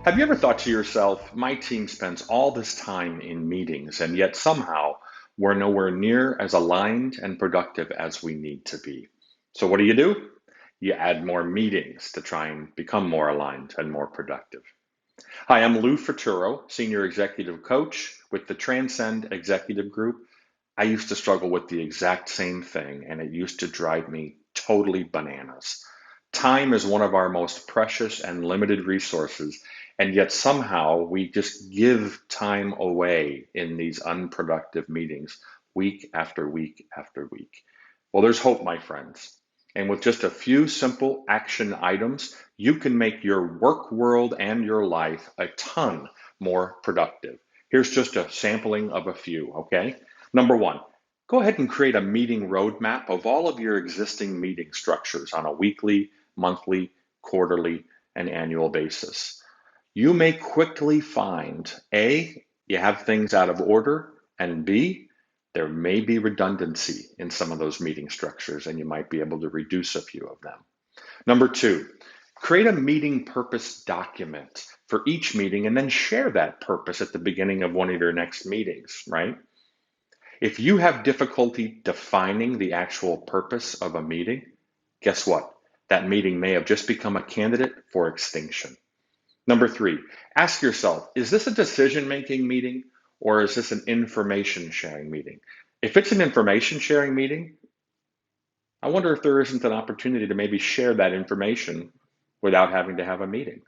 Have you ever thought to yourself, my team spends all this time in meetings, and yet somehow we're nowhere near as aligned and productive as we need to be? So, what do? You add more meetings to try and become more aligned and more productive. Hi, I'm Lou Fratturo, Senior Executive Coach with the Transcend Executive Group. I used to struggle with the exact same thing, and it used to drive me totally bananas. Time is one of our most precious and limited resources, and yet somehow we just give time away in these unproductive meetings week after week after week. Well, there's hope, my friends. And with just a few simple action items, you can make your work world and your life a ton more productive. Here's just a sampling of a few, okay? Number one, go ahead and create a meeting roadmap of all of your existing meeting structures on a weekly, monthly, quarterly, and annual basis. You may quickly find A, you have things out of order, and B, there may be redundancy in some of those meeting structures, and you might be able to reduce a few of them. Number two, create a meeting purpose document for each meeting and then share that purpose at the beginning of one of your next meetings, right? If you have difficulty defining the actual purpose of a meeting, guess what? That meeting may have just become a candidate for extinction. Number three, ask yourself, is this a decision-making meeting or is this an information sharing meeting? If it's an information sharing meeting, I wonder if there isn't an opportunity to maybe share that information without having to have a meeting.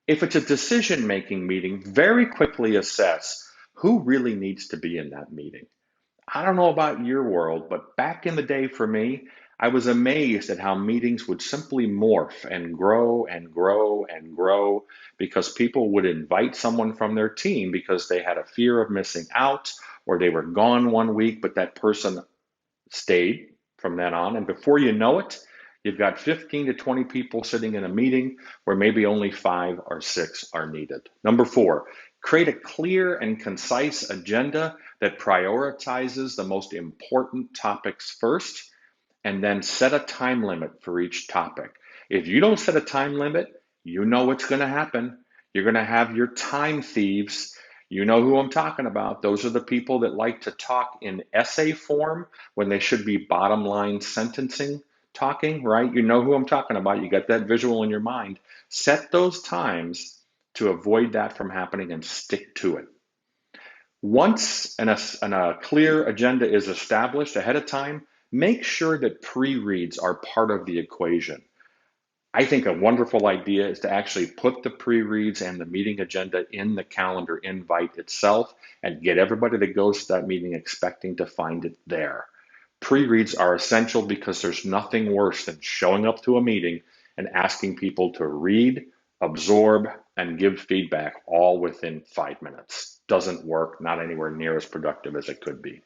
If it's a decision-making meeting, very quickly assess who really needs to be in that meeting. I don't know about your world, but back in the day for me, I was amazed at how meetings would simply morph and grow and grow and grow because people would invite someone from their team because they had a fear of missing out or they were gone one week, but that person stayed from then on. And before you know it, you've got 15 to 20 people sitting in a meeting where maybe only 5 or 6 are needed. Number four, create a clear and concise agenda that prioritizes the most important topics first, and then set a time limit for each topic. If you don't set a time limit, you know what's going to happen. You're going to have your time thieves. You know who I'm talking about. Those are the people that like to talk in essay form when they should be bottom line sentencing talking, right? You know who I'm talking about. You got that visual in your mind. Set those times to avoid that from happening and stick to it. Once a clear agenda is established ahead of time, make sure that pre-reads are part of the equation. I think a wonderful idea is to actually put the pre-reads and the meeting agenda in the calendar invite itself and get everybody that goes to that meeting expecting to find it there. Pre-reads are essential because there's nothing worse than showing up to a meeting and asking people to read, absorb, and give feedback all within 5 minutes. Doesn't work, not anywhere near as productive as it could be.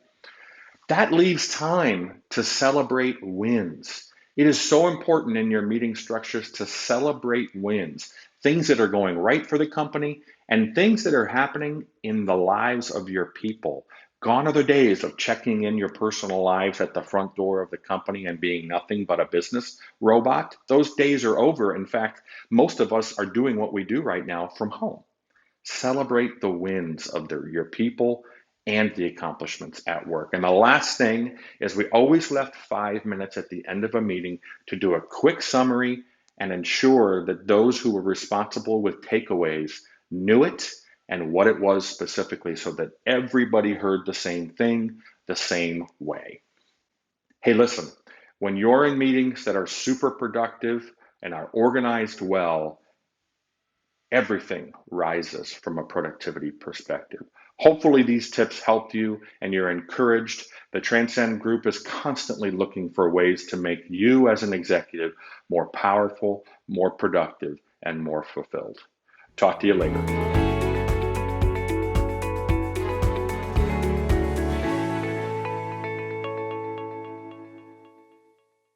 That leaves time to celebrate wins. It is so important in your meeting structures to celebrate wins, things that are going right for the company and things that are happening in the lives of your people. Gone are the days of checking in your personal lives at the front door of the company and being nothing but a business robot. Those days are over. In fact, most of us are doing what we do right now from home. Celebrate the wins of your people and the accomplishments at work. And the last thing is we always left 5 minutes at the end of a meeting to do a quick summary and ensure that those who were responsible with takeaways knew it and what it was specifically so that everybody heard the same thing the same way. Hey, listen, when you're in meetings that are super productive and are organized well, everything rises from a productivity perspective. Hopefully these tips helped you and you're encouraged. The Transcend Group is constantly looking for ways to make you as an executive more powerful, more productive, and more fulfilled. Talk to you later.